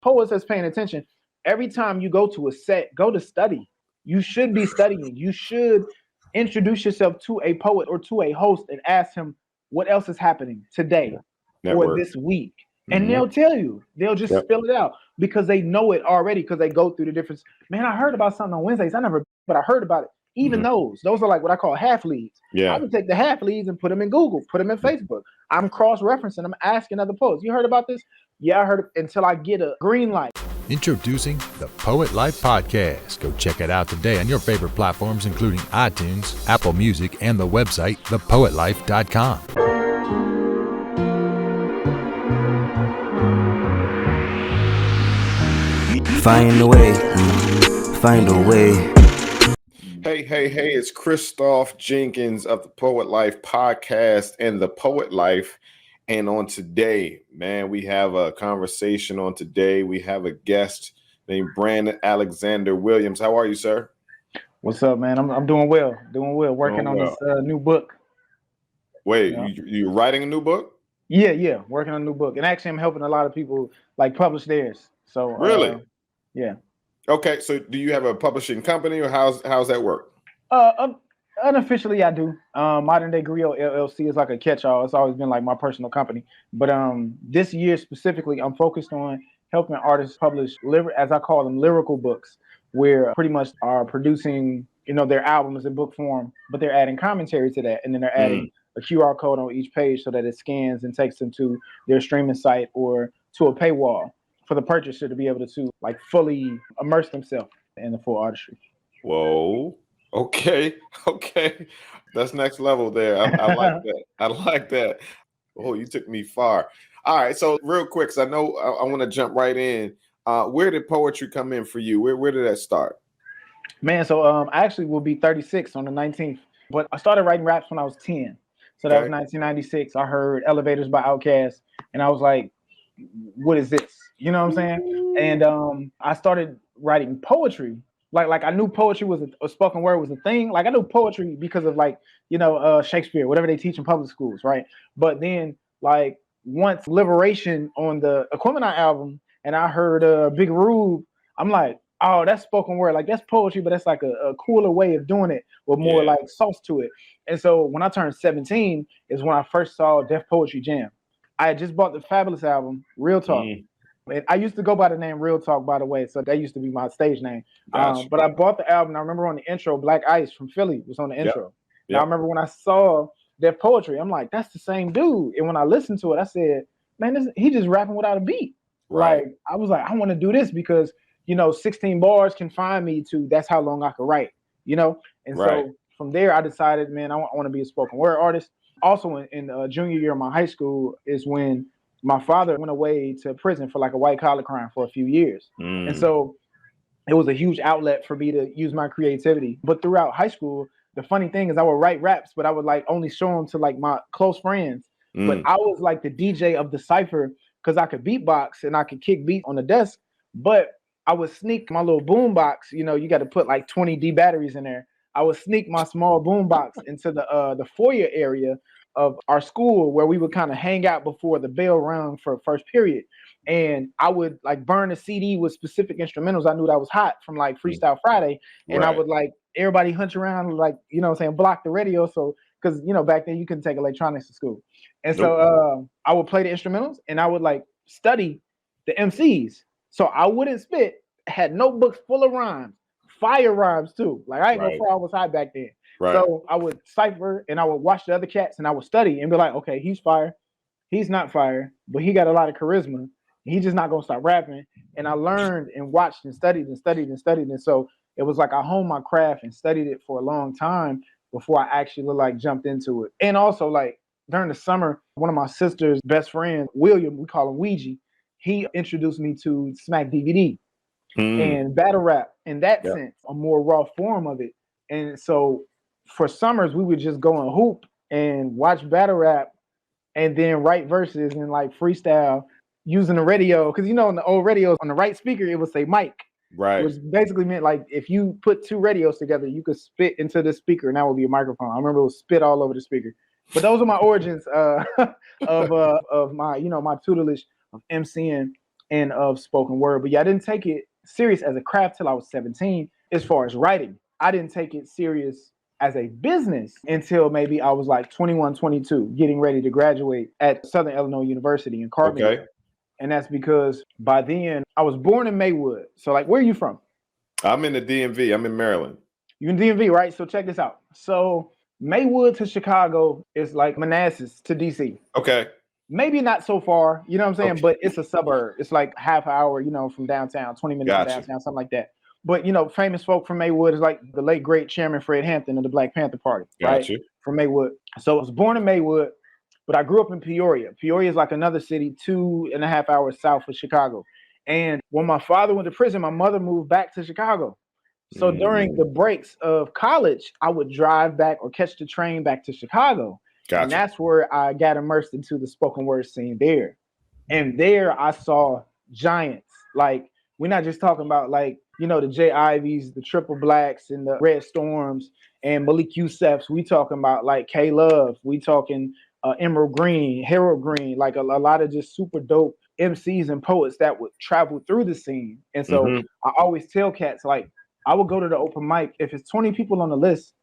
poets that's paying attention, every time you go to a set, go to study. You should be studying. You should introduce yourself to a poet or to a host and ask him what else is happening today or Network. this week. And Mm-hmm. they'll tell you, they'll just Yep. spill it out because they know it already because they go through the difference. Man, I heard about something on Wednesdays. But I heard about it. Even those are like what I call half leads. I Yeah. would take the half leads and put them in Google, put them in Facebook. I'm cross-referencing. I'm asking other poets. You heard about this? Yeah, I heard it until I get a green light. Introducing the Poet Life Podcast. Go check it out today on your favorite platforms, including iTunes, Apple Music, and the website, thepoetlife.com. Find a way, find a way. Hey, it's Christoph Jenkins of the Poet Life Podcast and the Poet Life. And on today, man, we have a conversation on today. We have a guest named Brandon Alexander Williams. How are you, sir? What's up, man? I'm doing well, working on this new book. Wait, you're writing a new book? Yeah, working on a new book. And actually, I'm helping a lot of people like publish theirs. So really? Yeah. Okay, so do you have a publishing company or how's that work? Unofficially, I do. Modern Day Griot LLC is like a catch-all. It's always been like my personal company. But this year specifically, I'm focused on helping artists publish, as I call them, lyrical books, where pretty much are producing, their albums in book form, but they're adding commentary to that, and then they're adding a QR code on each page so that it scans and takes them to their streaming site or to a paywall for the purchaser to be able to like fully immerse themselves in the full artistry. Whoa. Okay. That's next level there. I like that. I like that. Oh, you took me far. All right. So real quick, because I know I want to jump right in. Where did poetry come in for you? Where did that start? Man, so I actually will be 36 on the 19th. But I started writing raps when I was 10. So that was 1996. I heard Elevators by Outkast. And I was like, what is this? You know what I'm saying? And I started writing poetry. Like I knew poetry was a spoken word was a thing. Like I knew poetry because of Shakespeare, whatever they teach in public schools, right? But then like once Liberation on the Aquemini album, and I heard Big Rube, I'm like, oh, that's spoken word. Like that's poetry, but that's like a cooler way of doing it with more like sauce to it. And so when I turned 17 is when I first saw Def Poetry Jam. I had just bought the Fabulous album, Real Talk. And I used to go by the name Real Talk, by the way. So that used to be my stage name. Gotcha. But I bought the album. I remember on the intro, Black Ice from Philly was on the intro. Yep. I remember when I saw Def Poetry, I'm like, that's the same dude. And when I listened to it, I said, man, he just rapping without a beat. Right. Like, I was like, I want to do this because, 16 bars can find me to that's how long I could write, And so from there, I decided, man, I want to be a spoken word artist. Also, in junior year of my high school is when my father went away to prison for like a white collar crime for a few years. And so it was a huge outlet for me to use my creativity. But throughout high school, the funny thing is I would write raps, but I would like only show them to like my close friends. But I was like the DJ of the cypher because I could beatbox and I could kick beats on the desk. But I would sneak my little boom box. You got to put like 20 D batteries in there. I would sneak my small boom box into the foyer area of our school where we would kind of hang out before the bell rung for first period. And I would like burn a CD with specific instrumentals. I knew that was hot from like Freestyle Friday. And I would like everybody hunch around, like, block the radio. So, because, back then you couldn't take electronics to school. And so I would play the instrumentals and I would like study the MCs. So I wouldn't spit, had notebooks full of rhymes, fire rhymes too. Like I ain't know before I was high back then. Right. So I would cipher and I would watch the other cats and I would study and be like, okay, he's fire. He's not fire, but he got a lot of charisma. He's just not going to stop rapping. And I learned and watched and studied and studied and studied. And so it was like I honed my craft and studied it for a long time before I actually like jumped into it. And also like during the summer, one of my sister's best friends, William, we call him Ouija, he introduced me to Smack DVD and battle rap in that sense, a more raw form of it. And so for summers, we would just go and hoop and watch battle rap and then write verses and like freestyle using the radio. Because, in the old radios on the right speaker, it would say mic. Right. Which basically meant like if you put two radios together, you could spit into the speaker and that would be a microphone. I remember it was spit all over the speaker. But those are my origins of my, my tutelage of MCing. and of spoken word. But yeah, I didn't take it serious as a craft till I was 17. As far as writing, I didn't take it serious as a business until maybe I was like 21, 22, getting ready to graduate at Southern Illinois University in Carbondale. Okay. And that's because by then I was born in Maywood. So like, where are you from? I'm in the DMV. I'm in Maryland. You're in DMV, right? So check this out. So Maywood to Chicago is like Manassas to DC. Okay. Maybe not so far, you know what I'm saying? Okay. But it's a suburb. It's like half an hour, you know, from downtown, 20 minutes from downtown, something like that. But, you know, famous folk from Maywood is like the late, great Chairman Fred Hampton of the Black Panther Party, right? From Maywood. So I was born in Maywood, but I grew up in Peoria. Peoria is like another city 2.5 hours south of Chicago. And when my father went to prison, my mother moved back to Chicago. So during the breaks of college, I would drive back or catch the train back to Chicago. Gotcha. And that's where I got immersed into the spoken word scene there. And there I saw giants. Like, we're not just talking about like, you know, the J. Ivies, the Triple Blacks, and the Red Storms, and Malik Yusefs. We talking about like K Love. We talking Emerald Green, Harold Green, like a lot of just super dope MCs and poets that would travel through the scene. And so I always tell cats, like, I would go to the open mic. If it's 20 people on the list,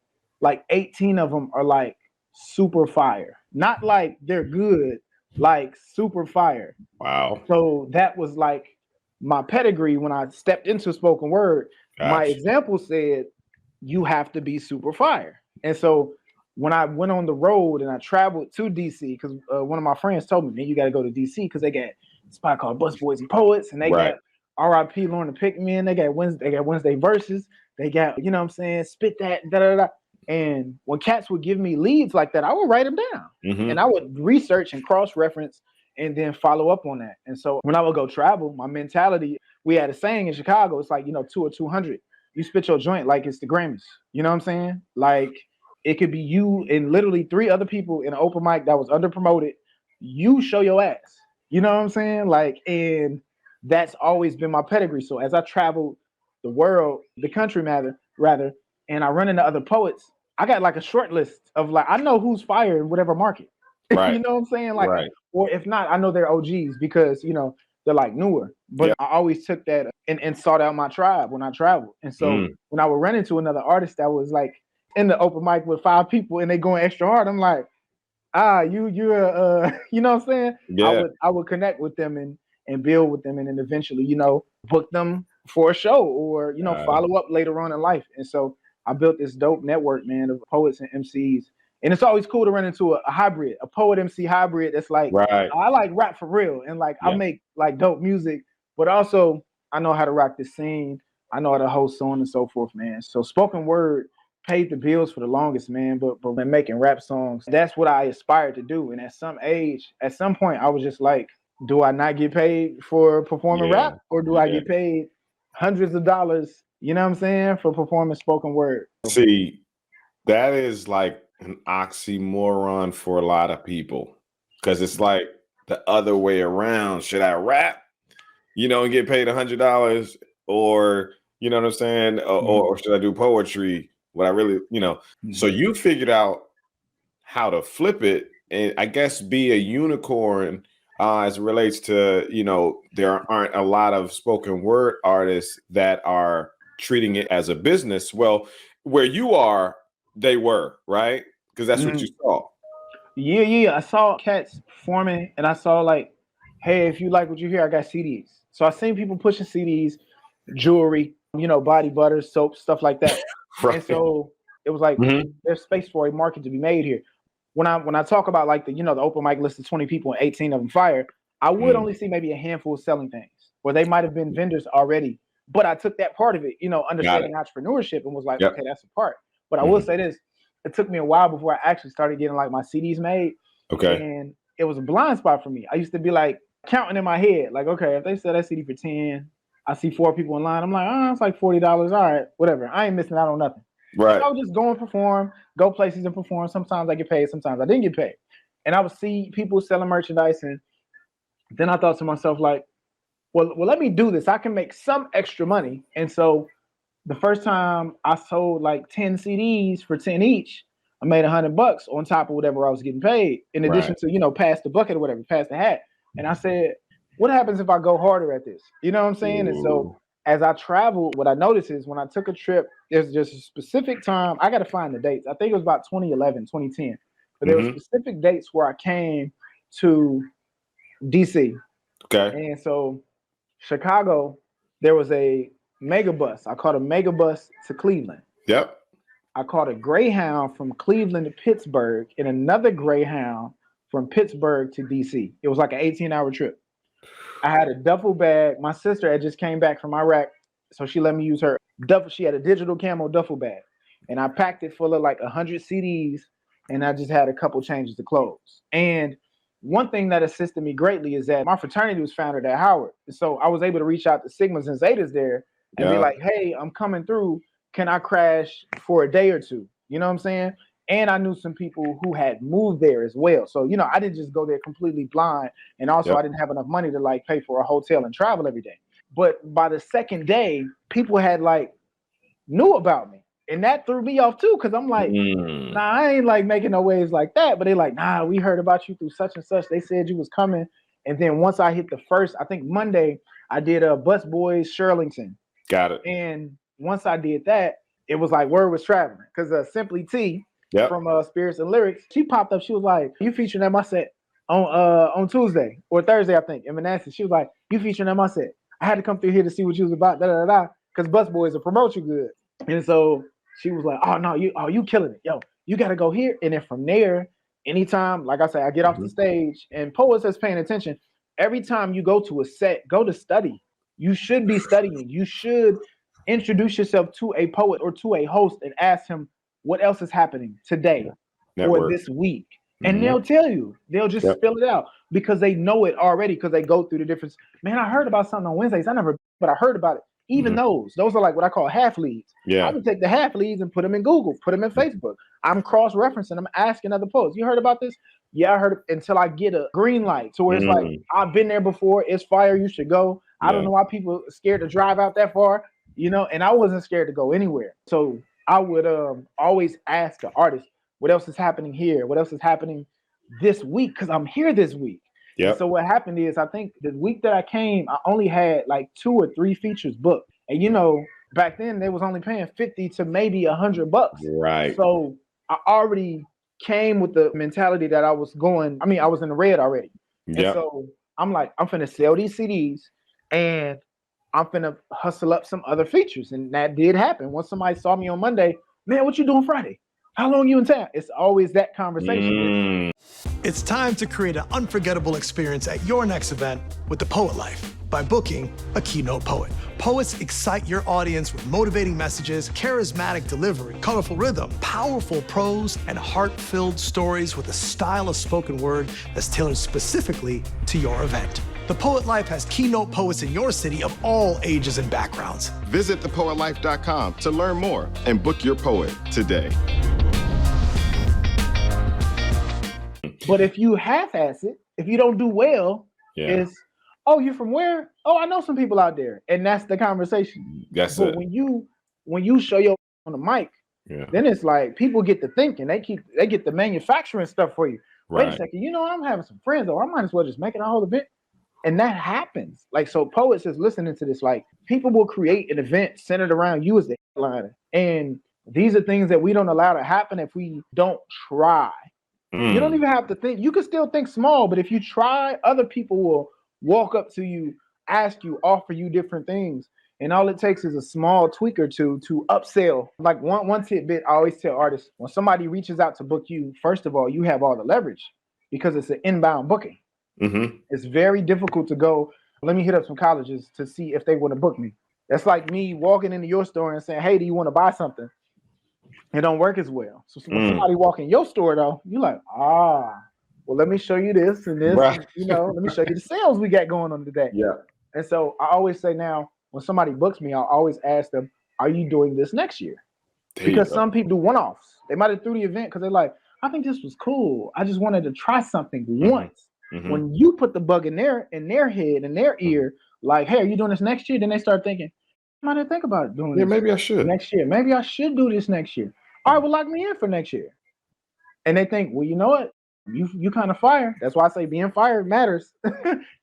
like 18 of them are like super fire. Not like they're good, like super fire. Wow. So that was like my pedigree when I stepped into spoken word. Gosh. My example said, you have to be super fire. And so when I went on the road and I traveled to DC, because one of my friends told me, man, you got to go to DC because they got a spot called Bus Boys and Poets, and they got R.I.P. Lauren the Pickman. They got Wednesday Verses. They got, you know what I'm saying, Spit That, da-da-da. And when cats would give me leads like that, I would write them down. And I would research and cross-reference and then follow up on that. And so when I would go travel, my mentality, we had a saying in Chicago, it's like, you know, 2 or 200. You spit your joint like it's the Grammys. You know what I'm saying? Like, it could be you and literally 3 other people in an open mic that was underpromoted. You show your ass. You know what I'm saying? Like, and that's always been my pedigree. So as I traveled the world, the country rather, and I run into other poets, I got like a short list of like, I know who's fire in whatever market. Right. You know what I'm saying? Like, or if not, I know they're OGs because, you know, they're like newer. But I always took that and sought out my tribe when I traveled. And so when I would run into another artist that was like in the open mic with 5 people and they going extra hard, I'm like, you're you know what I'm saying? Yeah. I would connect with them and build with them and then eventually, you know, book them for a show or, you know, follow up later on in life. And so I built this dope network, man, of poets and MCs. And it's always cool to run into a hybrid, a poet MC hybrid that's like, I like rap for real. And like, I make like dope music, but also I know how to rock the scene. I know how to host, so on and so forth, man. So spoken word paid the bills for the longest, man. But when making rap songs, that's what I aspired to do. And at some point, I was just like, do I not get paid for performing rap? Or do I get paid hundreds of dollars, you know what I'm saying, for performing spoken word? See, that is like an oxymoron for a lot of people because it's like the other way around. Should I rap, you know, and get paid $100, or you know what I'm saying, or should I do poetry? What I really, you know, so you figured out how to flip it and I guess be a unicorn as it relates to, you know, there aren't a lot of spoken word artists that are treating it as a business. Well, where you are, they were, right? Because that's what you saw. Yeah. I saw cats performing and I saw like, hey, if you like what you hear, I got CDs. So I seen people pushing CDs, jewelry, you know, body butter, soap, stuff like that. And so it was like, there's space for a market to be made here. When I talk about like the, you know, the open mic list of 20 people and 18 of them fire, I would only see maybe a handful selling things where they might have been vendors already. But I took that part of it, you know, understanding entrepreneurship and was like, okay, that's a part. But I will say this, it took me a while before I actually started getting like my CDs made. Okay. And it was a blind spot for me. I used to be like counting in my head, like, okay, if they sell that CD for 10, I see 4 people in line. I'm like, it's like $40. All right, whatever. I ain't missing out on nothing. Right. So I would just go and perform, go places and perform. Sometimes I get paid, sometimes I didn't get paid. And I would see people selling merchandise. And then I thought to myself, like, well, let me do this. I can make some extra money. And so the first time I sold like 10 CDs for 10 each, I made $100 on top of whatever I was getting paid, in addition to, you know, pass the bucket or whatever, pass the hat. And I said, what happens if I go harder at this? You know what I'm saying? And so as I traveled, what I noticed is when I took a trip, there's just a specific time. I got to find the dates. I think it was about 2011, 2010. But there were specific dates where I came to DC. Okay. And so Chicago, there was a mega bus. I caught a mega bus to Cleveland. Yep. I caught a Greyhound from Cleveland to Pittsburgh and another Greyhound from Pittsburgh to DC. It was like an 18-hour trip. I had a duffel bag. My sister had just came back from Iraq, so she let me use her duffel. She had a digital camo duffel bag, and I packed it full of like 100 CDs, and I just had a couple changes of clothes. And one thing that assisted me greatly is that my fraternity was founded at Howard. So I was able to reach out to Sigmas and Zetas there and be like, hey, I'm coming through. Can I crash for a day or two? You know what I'm saying? And I knew some people who had moved there as well. So, you know, I didn't just go there completely blind. And also I didn't have enough money to like pay for a hotel and travel every day. But by the second day, people had like knew about me. And that threw me off too, because I'm like, nah, I ain't like making no waves like that. But they like, nah, we heard about you through such and such. They said you was coming. And then once I hit the first, I think Monday, I did a Bus Boys Shirlington. Got it. And once I did that, it was like word was traveling. Because Simply T from Spirits and Lyrics, she popped up. She was like, you featuring at my set on Tuesday or Thursday, I think, in Manassas. She was like, you featuring at my set. I had to come through here to see what you was about, because Bus Boys will promote you good. And so she was like, oh, no, you killing it. Yo, you got to go here. And then from there, anytime, like I say, I get off the stage and Poets is paying attention. Every time you go to a set, go to study. You should be studying. You should introduce yourself to a poet or to a host and ask him what else is happening today or this week. And they'll tell you. They'll just spill it out because they know it already, because they go through the difference. Man, I heard about something on Wednesdays. But I heard about it. Even those are like what I call half leads. I would take the half leads and put them in Google, put them in Facebook. I'm cross-referencing. I'm asking other poets. You heard about this? Yeah, I heard it, until I get a green light to where it's like, I've been there before. It's fire. You should go. I don't know why people are scared to drive out that far, you know, and I wasn't scared to go anywhere. So I would always ask the artist, what else is happening here? What else is happening this week? Because I'm here this week. So what happened is, I think the week that I came, I only had like 2 or 3 features booked. And, you know, back then they was only paying $50 to maybe $100. Right. So I already came with the mentality that I was in the red already. And so I'm like, I'm finna sell these CDs and I'm finna hustle up some other features. And that did happen. Once somebody saw me on Monday, man, what you doing Friday? How long you in town? It's always that conversation. It's time to create an unforgettable experience at your next event with The Poet Life by booking a keynote poet. Poets excite your audience with motivating messages, charismatic delivery, colorful rhythm, powerful prose, and heart-filled stories with a style of spoken word that's tailored specifically to your event. The Poet Life has keynote poets in your city of all ages and backgrounds. Visit thepoetlife.com to learn more and book your poet today. But if you half-ass it, if you don't do well, it's, oh, you're from where? Oh, I know some people out there. And that's the conversation. But when you show your on the mic, then it's like people get to thinking. They get the manufacturing stuff for you. Wait a second, you know what? I'm having some friends, though. I might as well just make it a whole event. And that happens. Like, so Poets is listening to this. Like, people will create an event centered around you as the headliner. And these are things that we don't allow to happen if we don't try. You don't even have to think. You can still think small, but if you try, other people will walk up to you, ask you, offer you different things. And all it takes is a small tweak or two to upsell. Like one tidbit I always tell artists, when somebody reaches out to book you, first of all, you have all the leverage because it's an inbound booking. It's very difficult to go, let me hit up some colleges to see if they want to book me. That's like me walking into your store and saying, hey, do you want to buy something? It don't work as well. So when somebody walk in your store, though, you're like, well, let me show you this and this. And, you know, let me show you the sales we got going on today. And so I always say now, when somebody books me, I'll always ask them, are you doing this next year? Because some people do one-offs. They might have threw the event because they're like, I think this was cool. I just wanted to try something once. When you put the bug in their head, in their ear, like, hey, are you doing this next year? Then they start thinking, I didn't think about doing this. Maybe I should. Next year. Maybe I should do this next year. All right, well, lock me in for next year. And they think, well, you know what? You kind of fire. That's why I say being fired matters.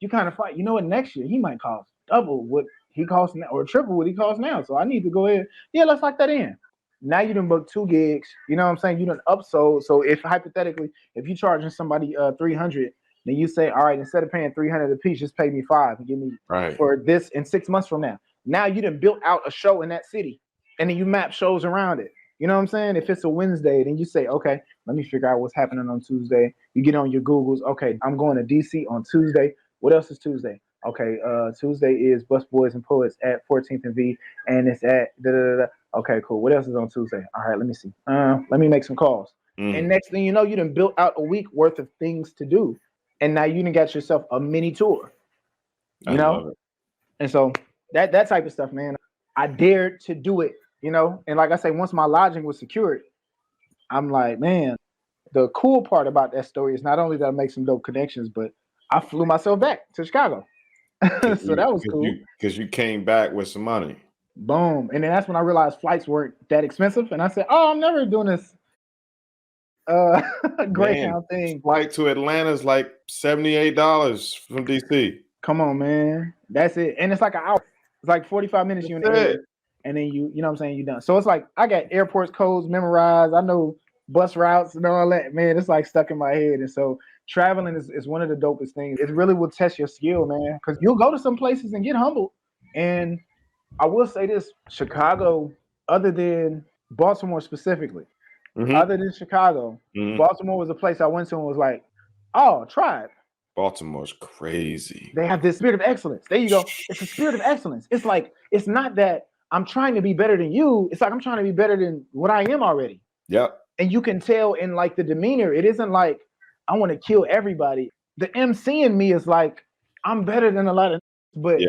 You kind of fire. You know what? Next year he might cost double what he costs now, or triple what he costs now. So I need to go ahead. Yeah, let's lock that in. Now you done booked 2 gigs. You know what I'm saying? You done upsold. So if hypothetically, if you charging somebody 300, then you say, all right, instead of paying 300 a piece, just pay me 5 and give me for this in 6 months from now. Now you done built out a show in that city, and then you map shows around it. You know what I'm saying? If it's a Wednesday, then you say, okay, let me figure out what's happening on Tuesday. You get on your Googles. Okay, I'm going to DC on Tuesday. What else is Tuesday? Okay, Tuesday is Bus Boys and Poets at 14th and V, and it's at da-da-da-da. Okay, cool. What else is on Tuesday? All right, let me see. Let me make some calls. And next thing you know, you done built out a week worth of things to do. And now you done got yourself a mini tour. You know? And so that type of stuff, man, I dared to do it, you know? And like I say, once my lodging was secured, I'm like, man, the cool part about that story is not only that I make some dope connections, but I flew myself back to Chicago. So that was cool. Because you came back with some money. Boom. And then that's when I realized flights weren't that expensive. And I said, oh, I'm never doing this Greyhound thing. Flight to Atlanta is like $78 from DC. Come on, man. That's it. And it's like an hour. It's like 45 minutes you're in the air. And then you know what I'm saying, you're done. So it's like I got airports codes memorized. I know bus routes and all that. Man, it's like stuck in my head. And so traveling is one of the dopest things. It really will test your skill, man. Because you'll go to some places and get humbled. And I will say this, Chicago, other than Baltimore specifically, other than Chicago, Baltimore was a place I went to and was like, oh, Tribe. Baltimore's crazy. They have this spirit of excellence. There you go. It's a spirit of excellence. It's like, it's not that I'm trying to be better than you. It's like I'm trying to be better than what I am already. Yep. And you can tell in like the demeanor, it isn't like I want to kill everybody. The MC in me is like, I'm better than a lot of, but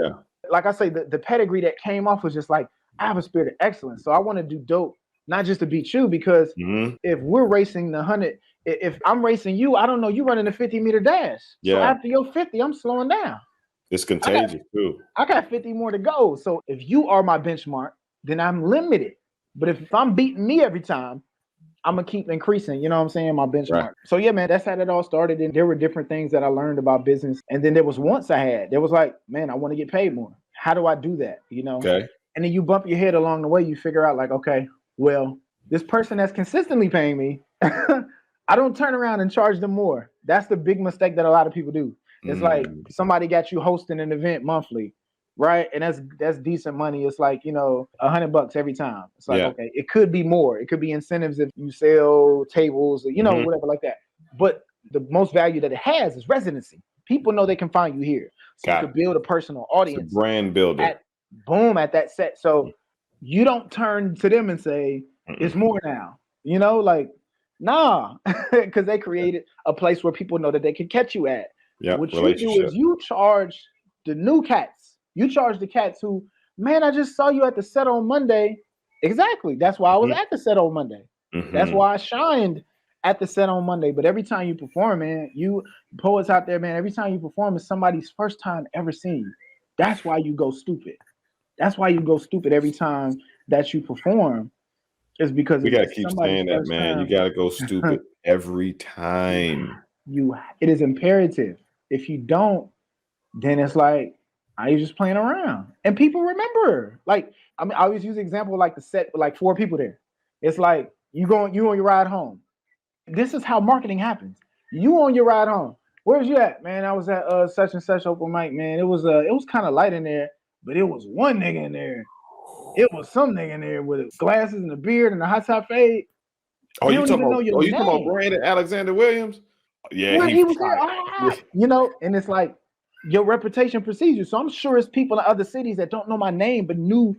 like I say, the pedigree that came off was just like, I have a spirit of excellence. So I want to do dope, not just to beat you, because if we're racing the 100, if I'm racing you, I don't know, you running a 50-meter dash. So after your 50, I'm slowing down. It's contagious too. I got 50 more to go. So if you are my benchmark, then I'm limited. But if I'm beating me every time, I'm going to keep increasing, you know what I'm saying, my benchmark. Right. So yeah, man, that's how it all started. And there were different things that I learned about business. And then there was once there was like, man, I want to get paid more. How do I do that? You know? Okay. And then you bump your head along the way, you figure out like, okay, well, this person that's consistently paying me, I don't turn around and charge them more. That's the big mistake that a lot of people do. It's like somebody got you hosting an event monthly, right? And that's decent money. It's like, you know, $100 every time. It's like, okay, it could be more. It could be incentives if you sell tables or, you know, whatever like that. But the most value that it has is residency. People know they can find you here. So you could build a personal audience. It's a brand builder. At that set. So you don't turn to them and say, it's more now. You know, like, nah, because they created a place where people know that they can catch you at. Yeah, what you do is you charge the new cats. You charge the cats who, man, I just saw you at the set on Monday. Exactly. That's why I was at the set on Monday. That's why I shined at the set on Monday. But every time you perform, man, you poets out there, man, every time you perform is somebody's first time ever seeing you. That's why you go stupid. That's why you go stupid every time that you perform. Is because we gotta keep saying that, man. You gotta go stupid every time. It is imperative. If you don't, then it's like, are you just playing around? And people remember. Like, I mean, I always use the example of like the set with like 4 people there. It's like you on your ride home. This is how marketing happens. You on your ride home. Where's you at, man? I was at such and such open mic, man. It was kind of light in there, but it was one nigga in there. It was some nigga in there with glasses and a beard and a high top fade. Oh, you talking about Brandon Alexander Williams? Yeah, well, he was there. You know, and it's like your reputation precedes you. So I'm sure it's people in other cities that don't know my name but knew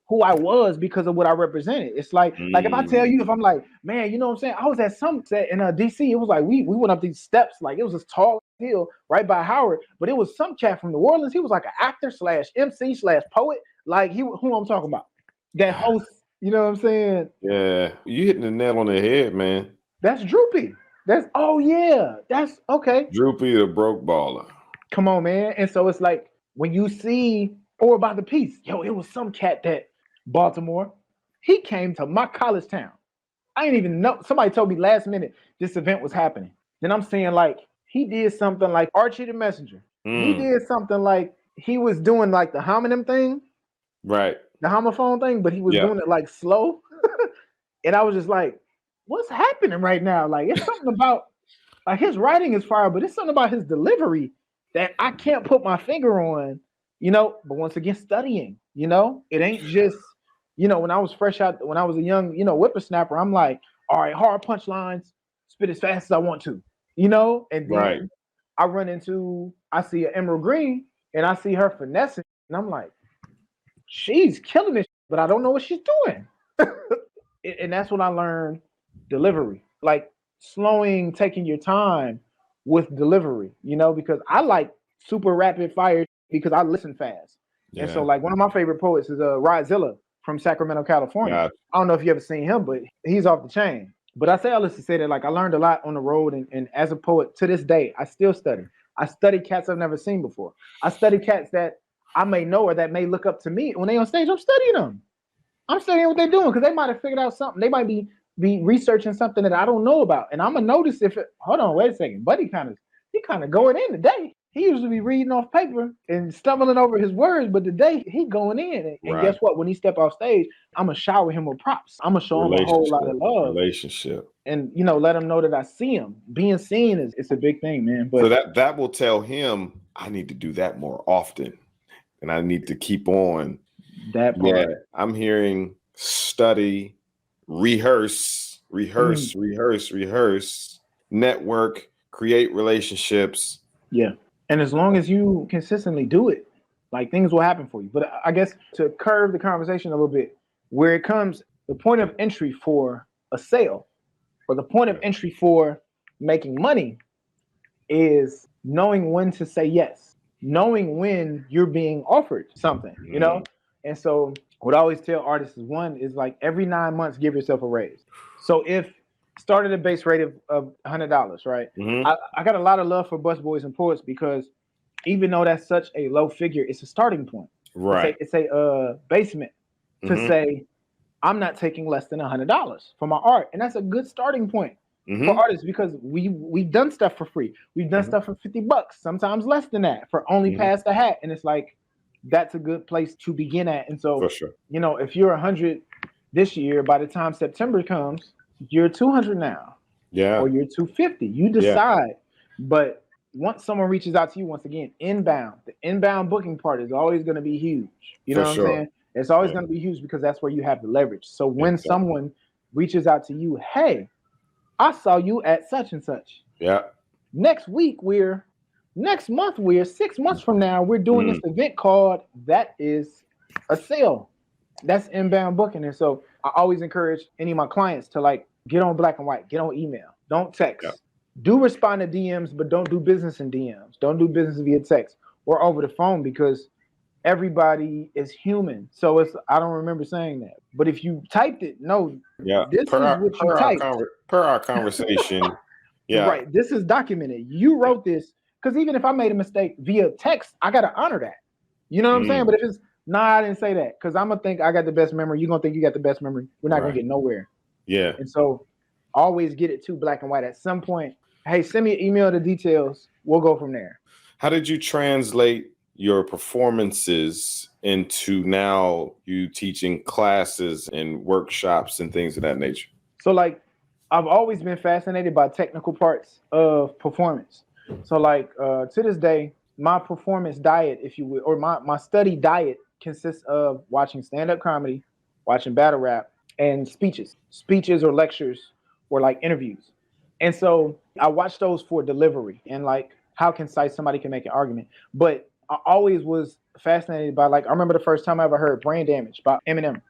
who I was because of what I represented. It's like if I tell you, if I'm like, man, you know what I'm saying? I was at some set in DC. It was like we went up these steps, like it was this tall hill right by Howard, but it was some cat from New Orleans. He was like an actor / MC / poet. Like who I'm talking about. That host, you know what I'm saying? Yeah, you hitting the nail on the head, man. That's Droopy. That's okay. Droopy the broke baller. Come on, man. And so it's like when you see or by the piece, yo, it was some cat that Baltimore. He came to my college town. I didn't even know. Somebody told me last minute this event was happening. Then I'm seeing like he did something like Archie the Messenger. He did something like he was doing like the homonym thing, right, the homophone thing, but he was doing it like slow. And I was just like, what's happening right now? Like, it's something about like his writing is fire, but it's something about his delivery that I can't put my finger on, you know. But once again, studying, you know, it ain't just, you know, when I was a young, you know, whippersnapper, I'm like, all right, hard punchlines, spit as fast as I want to, you know, and then I see an Emerald Green and I see her finessing, and I'm like, she's killing this, but I don't know what she's doing. And that's when I learned delivery, like taking your time with delivery, you know, because I like super rapid fire because I listen fast. Yeah. And so like one of my favorite poets is Rodzilla from Sacramento, California. Yeah. I don't know if you ever seen him, but he's off the chain. But I say all this to say that like I learned a lot on the road, and as a poet to this day, I still study. I study cats I've never seen before. I study cats that I may know or that may look up to me. When they on stage, I'm studying them. I'm studying what they're doing because they might have figured out something. They might be researching something that I don't know about. And I'm gonna notice hold on, wait a second. Buddy he kind of going in today. He usually be reading off paper and stumbling over his words, but today he going in. And guess what? When he step off stage, I'm gonna shower him with props. I'm gonna show him a whole lot of love. Relationship. And you know, let him know that I see him. Being seen is a big thing, man. But so that will tell him I need to do that more often. And I need to keep on that part. Yeah, I'm hearing study, rehearse, network, create relationships. Yeah. And as long as you consistently do it, like things will happen for you. But I guess to curve the conversation a little bit, where it comes, the point of entry for a sale or the point of entry for making money is knowing when to say yes, knowing when you're being offered something, you know? And so what I always tell artists is one is like every 9 months, give yourself a raise. So if started a base rate of $100, right? I got a lot of love for busboys and poets because even though that's such a low figure, it's a starting point. Right. It's a basement to say, I'm not taking less than $100 for my art. And that's a good starting point for artists because we've done stuff for free. We've done stuff for $50, sometimes less than that for only pass the hat. And it's like, that's a good place to begin at. And so, for sure. You know, if you're 100 this year, by the time September comes, you're 200 now. Yeah. Or you're 250. You decide. But once someone reaches out to you, once again, the inbound booking part is always going to be huge. You know what I'm saying? It's always going to be huge because that's where you have the leverage. So when someone reaches out to you, hey, I saw you at such and such. Yeah. Next month, 6 months from now, we're doing this event called That Is a Sale. That's inbound booking. And so I always encourage any of my clients to like get on black and white, get on email, don't text. Yeah. Do respond to DMs, but don't do business in DMs. Don't do business via text or over the phone because everybody is human. So I don't remember saying that. But if you typed it, this is what you typed. Per our conversation. Yeah. Right. This is documented. You wrote this. Because even if I made a mistake via text, I got to honor that. You know what I'm saying? But if it's, I didn't say that. Because I'm going to think I got the best memory. You're going to think you got the best memory. We're not going to get nowhere. Yeah. And so always get it to black and white. At some point, hey, send me an email the details. We'll go from there. How did you translate your performances into now you teaching classes and workshops and things of that nature? So like, I've always been fascinated by technical parts of performance. So like to this day, my performance diet, if you will, or my study diet consists of watching stand-up comedy, watching battle rap, and speeches or lectures or like interviews. And so I watch those for delivery and like how concise somebody can make an argument. But I always was fascinated by like, I remember the first time I ever heard Brain Damage by Eminem.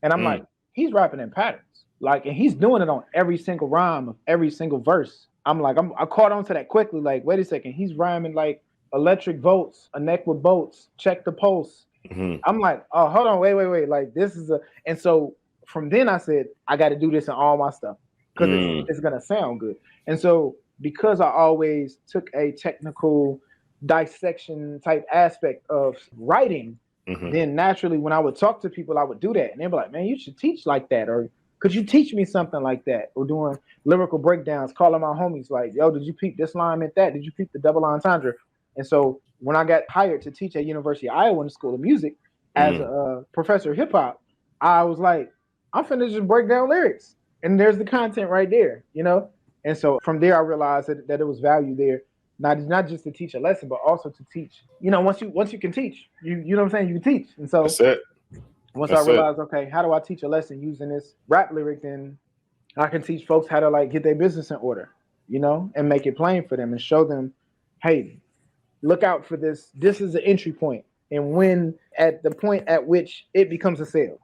And I'm like, he's rapping in patterns. Like, and he's doing it on every single rhyme of every single verse. I'm like, I caught on to that quickly. Like, wait a second, he's rhyming like electric volts, a neck with bolts, check the pulse. I'm like, oh, hold on, wait. Like, this is and so from then I said, I got to do this in all my stuff because it's going to sound good. And so because I always took a technical dissection type aspect of writing, then naturally when I would talk to people, I would do that. And they'd be like, man, you should teach like that. Or Could you teach me something like that? Or doing lyrical breakdowns, calling my homies like, yo, did you peep this line meant that? Did you peep the double entendre? And so when I got hired to teach at University of Iowa in the School of Music as a professor of hip hop, I was like, I'm finna just break down lyrics. And there's the content right there, you know? And so from there, I realized that it was value there. Not just to teach a lesson, but also to teach. You know, once you can teach, you know what I'm saying? You can teach. And so that's it. Once I realized, okay, how do I teach a lesson using this rap lyric? Then I can teach folks how to like get their business in order, you know, and make it plain for them and show them, hey, look out for this. This is the entry point. And when at the point at which it becomes a sale,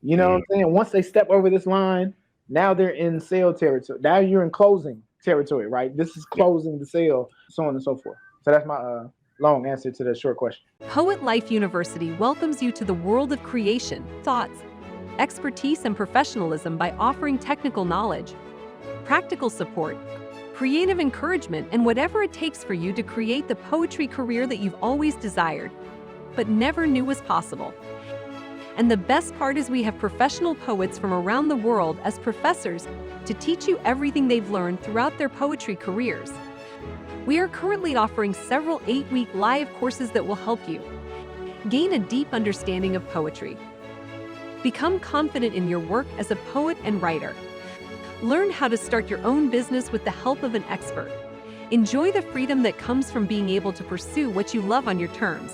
you know what I'm saying? Once they step over this line, now they're in sale territory. Now you're in closing territory, right? This is closing the sale, so on and so forth. So that's my long answer to the short question. Poet Life University welcomes you to the world of creation, thoughts, expertise, and professionalism by offering technical knowledge, practical support, creative encouragement, and whatever it takes for you to create the poetry career that you've always desired, but never knew was possible. And the best part is we have professional poets from around the world as professors to teach you everything they've learned throughout their poetry careers. We are currently offering several 8-week live courses that will help you gain a deep understanding of poetry, become confident in your work as a poet and writer, learn how to start your own business with the help of an expert, enjoy the freedom that comes from being able to pursue what you love on your terms.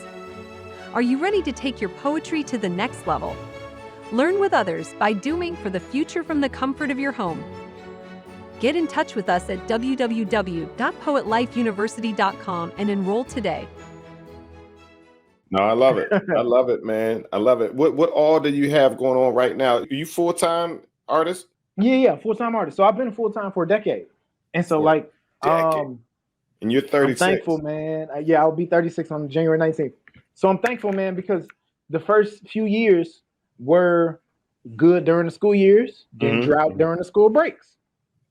Are you ready to take your poetry to the next level? Learn with others by doing for the future from the comfort of your home. Get in touch with us at www.poetlifeuniversity.com and enroll today. No, I love it. I love it, man. I love it. What all do you have going on right now? Are you full-time artist? Yeah, full-time artist. So I've been full-time for a decade. And so and you're 36. I'm thankful, man. I'll be 36 on January 19th. So I'm thankful, man, because the first few years were good during the school years, then drought during the school breaks,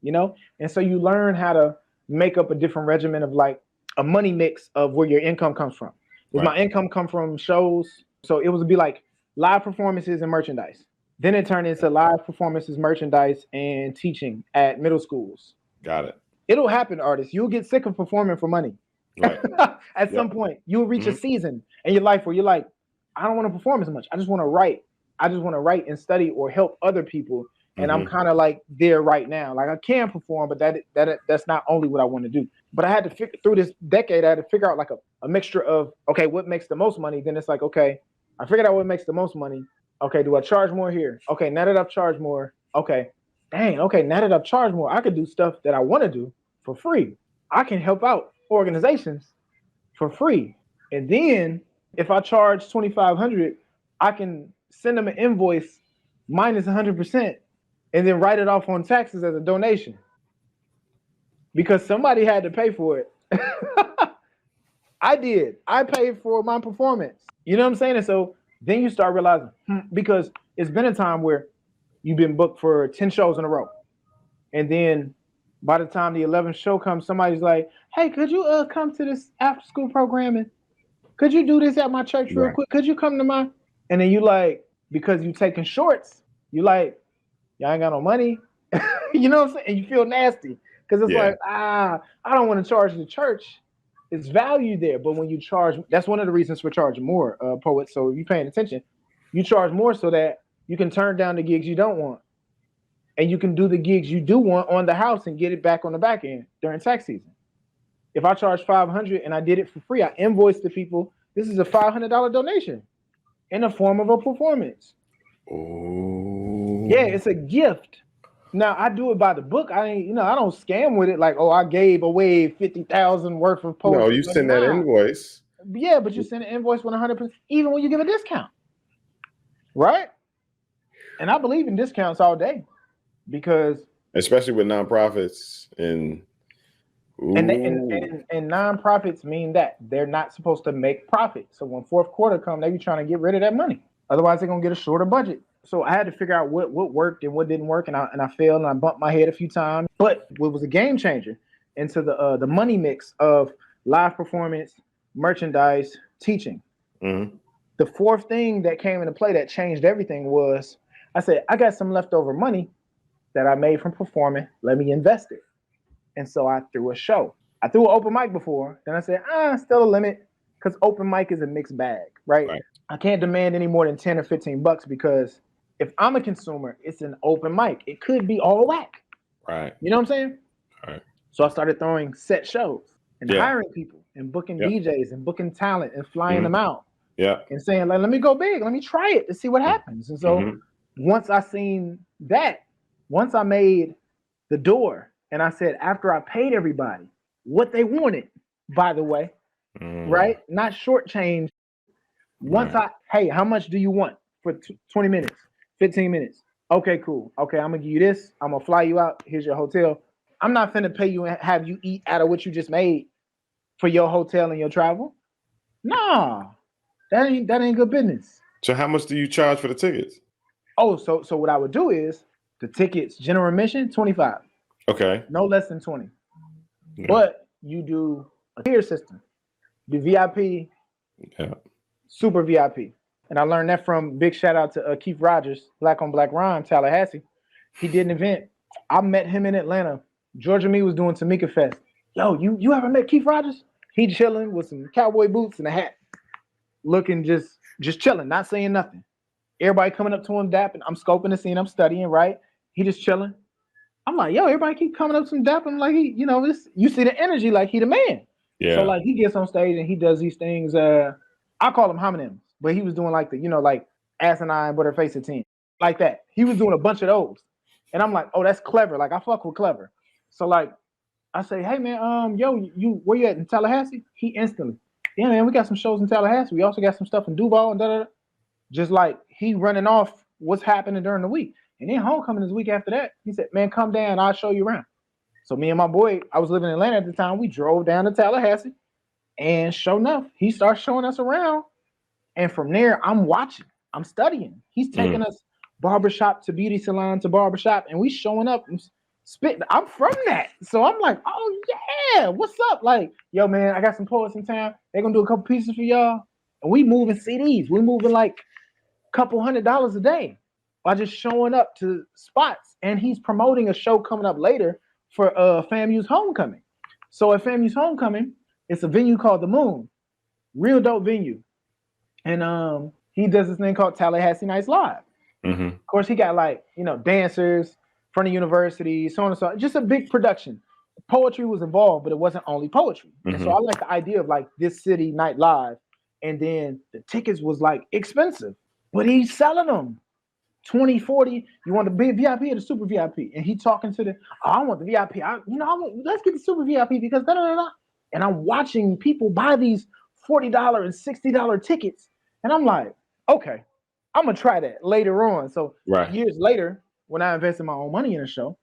you know? And so you learn how to make up a different regimen of like a money mix of where your income comes from. Does my income come from shows? So it would be like live performances and merchandise. Then it turned into live performances, merchandise, and teaching at middle schools. Got it. It'll happen, artists. You'll get sick of performing for money. Right. At some point, you'll reach a season in your life where you're like, I don't want to perform as much. I just want to write. I just want to write and study or help other people. And I'm kind of like there right now. Like I can perform, but that's not only what I want to do. But I had to figure through this decade, I had to figure out like a mixture of, okay, what makes the most money? Then it's like, okay, I figured out what makes the most money. Okay, do I charge more here? Okay, now that I've charged more, okay, now that I've charged more, I could do stuff that I want to do for free. I can help out organizations for free. And then if I charge $2,500, I can send them an invoice minus 100% and then write it off on taxes as a donation because somebody had to pay for it. I did. I paid for my performance. You know what I'm saying? And so then you start realizing, because it's been a time where you've been booked for 10 shows in a row. And then by the time the 11th show comes, somebody's like, hey, could you come to this after school programming? Could you do this at my church real quick? Could you come to my? And then you like, because you taking shorts, you like, y'all ain't got no money. You know what I'm saying? And you feel nasty because it's like, I don't want to charge the church. It's value there. But when you charge, that's one of the reasons for charging more, poets. So if you're paying attention, you charge more so that you can turn down the gigs you don't want. And you can do the gigs you do want on the house and get it back on the back end during tax season. If I charge $500 and I did it for free, I invoiced the people. This is a $500 donation in the form of a performance. Oh. Yeah, it's a gift. Now I do it by the book. I don't scam with it. Like, oh, I gave away 50,000 worth of poetry. No, you send that invoice. Yeah, but you send an invoice with 100%, even when you give a discount, right? And I believe in discounts all day. Because especially with nonprofits and nonprofits mean that they're not supposed to make profit. So when fourth quarter comes, they be trying to get rid of that money. Otherwise, they're gonna get a shorter budget. So I had to figure out what worked and what didn't work, and I failed and I bumped my head a few times. But what was a game changer into the money mix of live performance, merchandise, teaching. The fourth thing that came into play that changed everything was I said, I got some leftover money. that I made from performing, let me invest it. And so I threw a show. I threw an open mic before. Then I said, still a limit, because open mic is a mixed bag, right? I can't demand any more than 10 or 15 bucks, because if I'm a consumer, it's an open mic. It could be all whack. Right. You know what I'm saying? Right. So I started throwing set shows and hiring people and booking DJs and booking talent and flying them out. Yeah. And saying, like, let me go big. Let me try it to see what happens. And so once I seen that, once I made the door, and I said, after I paid everybody what they wanted, by the way, right? Not shortchange. Once hey, how much do you want for 20 minutes, 15 minutes? Okay, cool. Okay, I'm gonna give you this. I'm gonna fly you out. Here's your hotel. I'm not finna pay you and have you eat out of what you just made for your hotel and your travel. Nah, that ain't good business. So how much do you charge for the tickets? Oh, so what I would do is the tickets, general admission, 25. Okay. No less than 20. Yeah. But you do a tier system. You do VIP, super VIP. And I learned that from, big shout out to Keith Rogers, Black on Black Ron, Tallahassee. He did an event. I met him in Atlanta. Georgia Me was doing Tamika Fest. Yo, you ever met Keith Rogers? He chilling with some cowboy boots and a hat. Looking just chilling, not saying nothing. Everybody coming up to him, dapping. I'm scoping the scene, I'm studying, right? He just chilling. I'm like, yo, everybody keep coming up to him, dapping him like he, you see the energy like he the man. Yeah. So like he gets on stage and he does these things. I call them homonyms, but he was doing like the, like asinine but her face a 10. Like that. He was doing a bunch of those. And I'm like, oh, that's clever. Like I fuck with clever. So like I say, hey man, yo, you where you at in Tallahassee? He instantly, yeah, man, we got some shows in Tallahassee. We also got some stuff in Duval and da. Just like he running off what's happening during the week. And then homecoming is the week after that. He said, man, come down, I'll show you around. So me and my boy, I was living in Atlanta at the time, we drove down to Tallahassee. And sure enough, he starts showing us around. And from there, I'm watching, I'm studying. He's taking us barbershop to beauty salon to barbershop. And we showing up and spitting. I'm from that. So I'm like, oh yeah, what's up? Like, yo, man, I got some poets in town. They're going to do a couple pieces for y'all. And we moving CDs. We moving like a couple $100 a day by just showing up to spots. And he's promoting a show coming up later for FAMU's Homecoming. So at FAMU's Homecoming, it's a venue called The Moon. Real dope venue. And he does this thing called Tallahassee Nights Live. Of course, he got like, dancers from the university, so on and so on. Just a big production. Poetry was involved, but it wasn't only poetry. And so I like the idea of like this city night live. And then the tickets was like expensive, but he's selling them 20, 40. You want the big VIP or the super VIP? And he talking to I want the VIP. Let's get the super VIP because da. And I'm watching people buy these $40 and $60 tickets. And I'm like, okay, I'm going to try that later on. So years later, when I invested my own money in a show,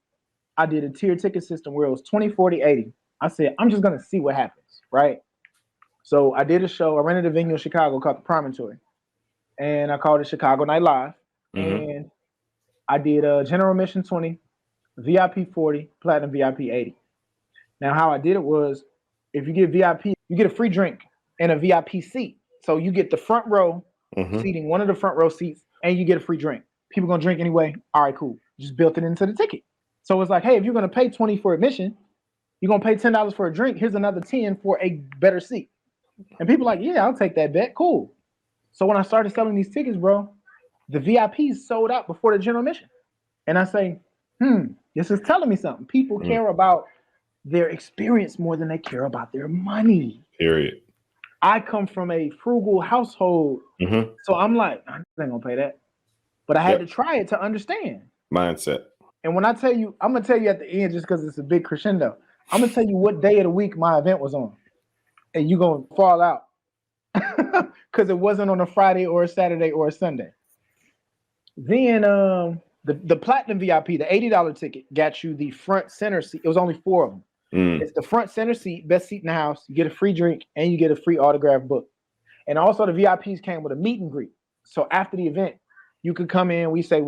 I did a tier ticket system where it was 20, 40, 80. I said, I'm just going to see what happens, right? So I did a show. I rented a venue in Chicago called the Promontory. And I called it Chicago Night Live. And I did general admission 20, VIP 40, platinum VIP 80. Now, how I did it was, if you get VIP, you get a free drink and a VIP seat. So you get the front row seating, one of the front row seats, and you get a free drink. People gonna drink anyway. All right, cool. Just built it into the ticket. So it's like, hey, if you're gonna pay 20 for admission, you're gonna pay $10 for a drink. Here's another 10 for a better seat. And people are like, yeah, I'll take that bet. Cool. So when I started selling these tickets, bro, the VIPs sold out before the general admission. And I say, this is telling me something. People care about their experience more than they care about their money. Period. I come from a frugal household. So I'm like, I ain't gonna pay that. But I had to try it to understand. Mindset. And when I tell you, I'm gonna tell you at the end, just because it's a big crescendo, I'm gonna tell you what day of the week my event was on. And you're gonna fall out. Because it wasn't on a Friday or a Saturday or a Sunday. Then the platinum VIP, the $80 ticket, got you the front center seat. It was only 4 of them. It's the front center seat, best seat in the house. You get a free drink and you get a free autographed book. And also the VIPs came with a meet and greet. So after the event, you could come in, we say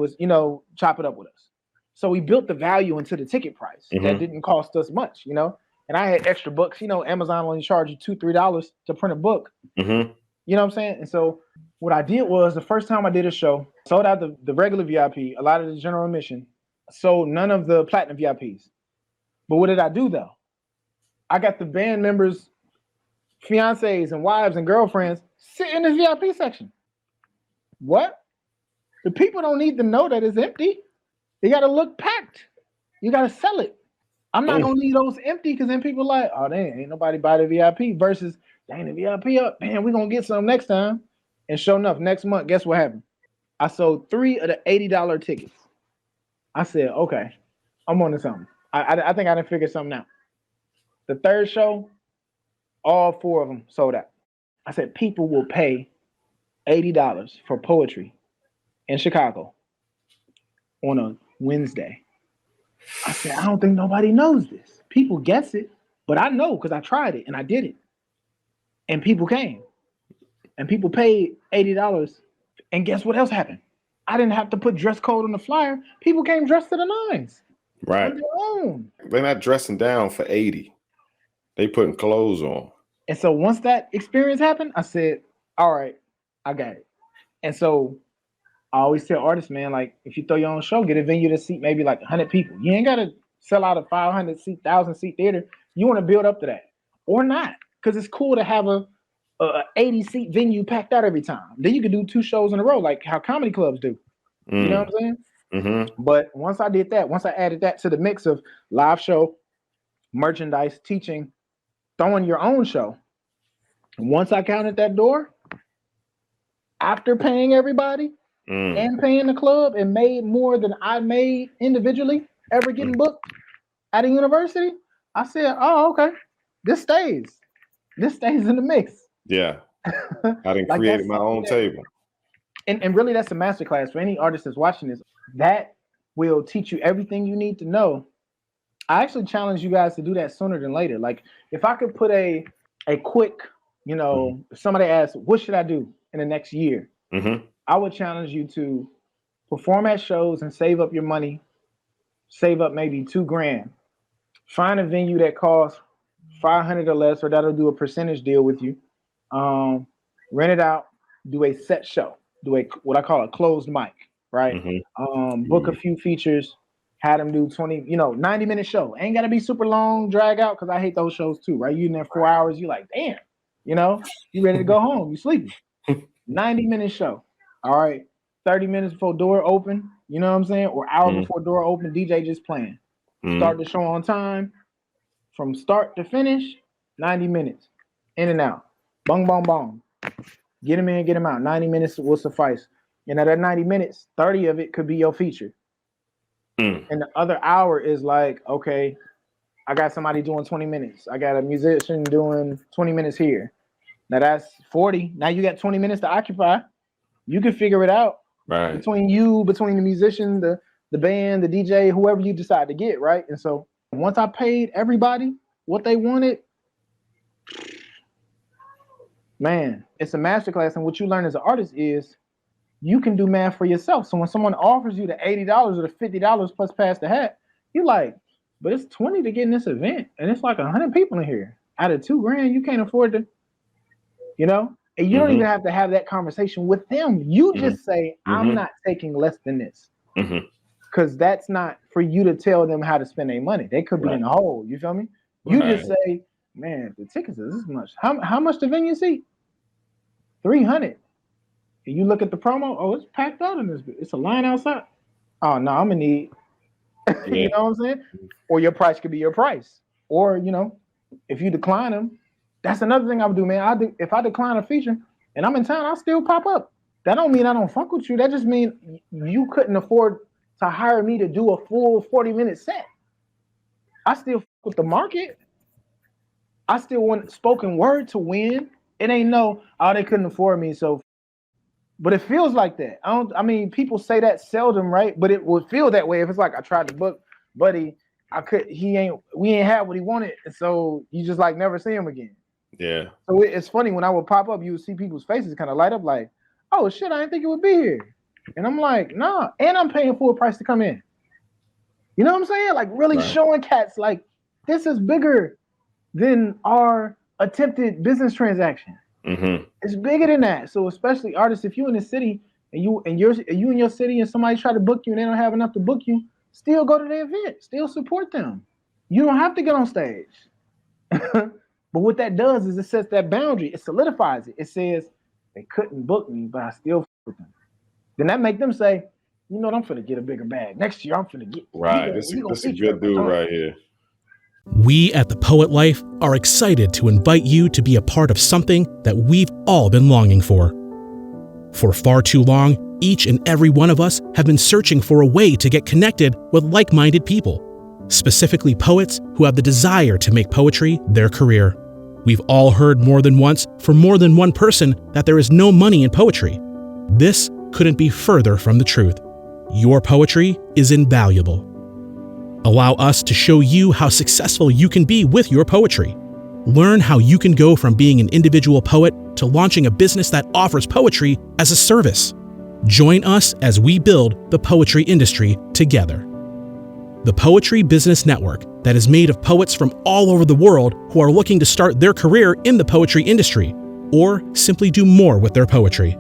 chop it up with us. So we built the value into the ticket price. That didn't cost us much, And I had extra books, Amazon only charged you $2, $3 to print a book. You know what I'm saying? And so what I did was, the first time I did a show, sold out the regular VIP, a lot of the general admission, sold none of the platinum VIPs. But what did I do though? I got the band members, fiancés and wives and girlfriends sit in the VIP section. What? The people don't need to know that it's empty. They got to look packed. You got to sell it. I'm not going to leave those empty because then people like, oh, dang, ain't nobody buy the VIP versus, dang, the VIP up. Man, we're going to get some next time. And sure enough, next month, guess what happened? I sold 3 of the $80 tickets. I said, okay, I'm on to something. I think I done figured something out. The third show, all 4 of them sold out. I said, people will pay $80 for poetry in Chicago on a Wednesday. I said, I don't think nobody knows this. People guess it, but I know because I tried it and I did it. And people came. And people paid $80. And guess what else happened? I didn't have to put dress code on the flyer. People came dressed to the nines. Right. On their own. They're not dressing down for 80. They putting clothes on. And so once that experience happened, I said, all right, I got it. And so I always tell artists, man, like if you throw your own show, get a venue to seat maybe like 100 people. You ain't got to sell out a 500 seat, 1,000 seat theater. You want to build up to that or not, because it's cool to have a 80 seat venue packed out every time. Then you can do 2 shows in a row, like how comedy clubs do. You know what I'm saying? Mm-hmm. But once I did that, once I added that to the mix of live show, merchandise, teaching, throwing your own show, once I counted that door, after paying everybody and paying the club and made more than I made individually ever getting booked at a university, I said, oh, okay, this stays in the mix. Yeah. I done Like created my own table. And really, that's a masterclass for any artist that's watching this. That will teach you everything you need to know. I actually challenge you guys to do that sooner than later. Like if I could put a quick, if somebody asks, what should I do in the next year? I would challenge you to perform at shows and save up your money, save up maybe $2,000. Find a venue that costs $500 or less, or that'll do a percentage deal with you. Rent it out, do a set show, do what I call a closed mic, right? Book a few features, had them do 90-minute show. Ain't gotta be super long, drag out, because I hate those shows too, right? You in there 4 hours, you like, damn, you ready to go home, you sleepy. 90-minute show. All right, 30 minutes before door open, you know what I'm saying? Or hour before door open, DJ just playing. Start the show on time. From start to finish, 90 minutes. In and out. Bong, bong, bong. Get them in, get them out. 90 minutes will suffice. And at that 90 minutes, 30 of it could be your feature. And the other hour is like, okay, I got somebody doing 20 minutes. I got a musician doing 20 minutes here. Now that's 40. Now you got 20 minutes to occupy. You can figure it out. Right. Between the musician, the band, the DJ, whoever you decide to get, right? And so once I paid everybody what they wanted, man, it's a masterclass. And what you learn as an artist is you can do math for yourself. So when someone offers you the $80 or the $50 plus pass the hat, you're like, but it's 20 to get in this event. And it's like 100 people in here. Out of $2,000, you can't afford to, and you don't even have to have that conversation with them. You just say, I'm not taking less than this. Because that's not for you to tell them how to spend their money. They could be in the hole. You feel me? You just say, man, the tickets is this much. How much the venue seat? 300. And you look at the promo. Oh, it's packed out in this. It's a line outside. Oh no, I'm gonna need. You know what I'm saying? Or your price could be your price. Or if you decline them, that's another thing I would do, man. If I decline a feature and I'm in town, I'll still pop up. That don't mean I don't fuck with you. That just means you couldn't afford to hire me to do a full 40-minute set. I still fuck with the market. I still want spoken word to win. It ain't they couldn't afford me, so. But it feels like that. People say that seldom, right? But it would feel that way if it's like I tried to book Buddy. We ain't have what he wanted, and so you just like never see him again. Yeah. So it's funny when I would pop up, you would see people's faces kind of light up like, oh shit, I didn't think it would be here. And I'm like, nah, and I'm paying full price to come in. You know what I'm saying? Like really showing cats like this is bigger than our attempted business transaction. It's bigger than that. So especially artists, if you're in the city and you in your city and somebody try to book you and they don't have enough to book you, still go to the event, still support them. You don't have to get on stage. But what that does is it sets that boundary. It solidifies it. It says they couldn't book me, but I still with them. Then that make them say, you know what, I'm finna get a bigger bag. Next year, I'm finna get. Right. This is a good dude right here. We at The Poet Life are excited to invite you to be a part of something that we've all been longing for. For far too long, each and every one of us have been searching for a way to get connected with like-minded people, specifically poets who have the desire to make poetry their career. We've all heard more than once from more than one person that there is no money in poetry. This couldn't be further from the truth. Your poetry is invaluable. Allow us to show you how successful you can be with your poetry. Learn how you can go from being an individual poet to launching a business that offers poetry as a service. Join us as we build the poetry industry together. The Poetry Business Network that is made of poets from all over the world who are looking to start their career in the poetry industry or simply do more with their poetry.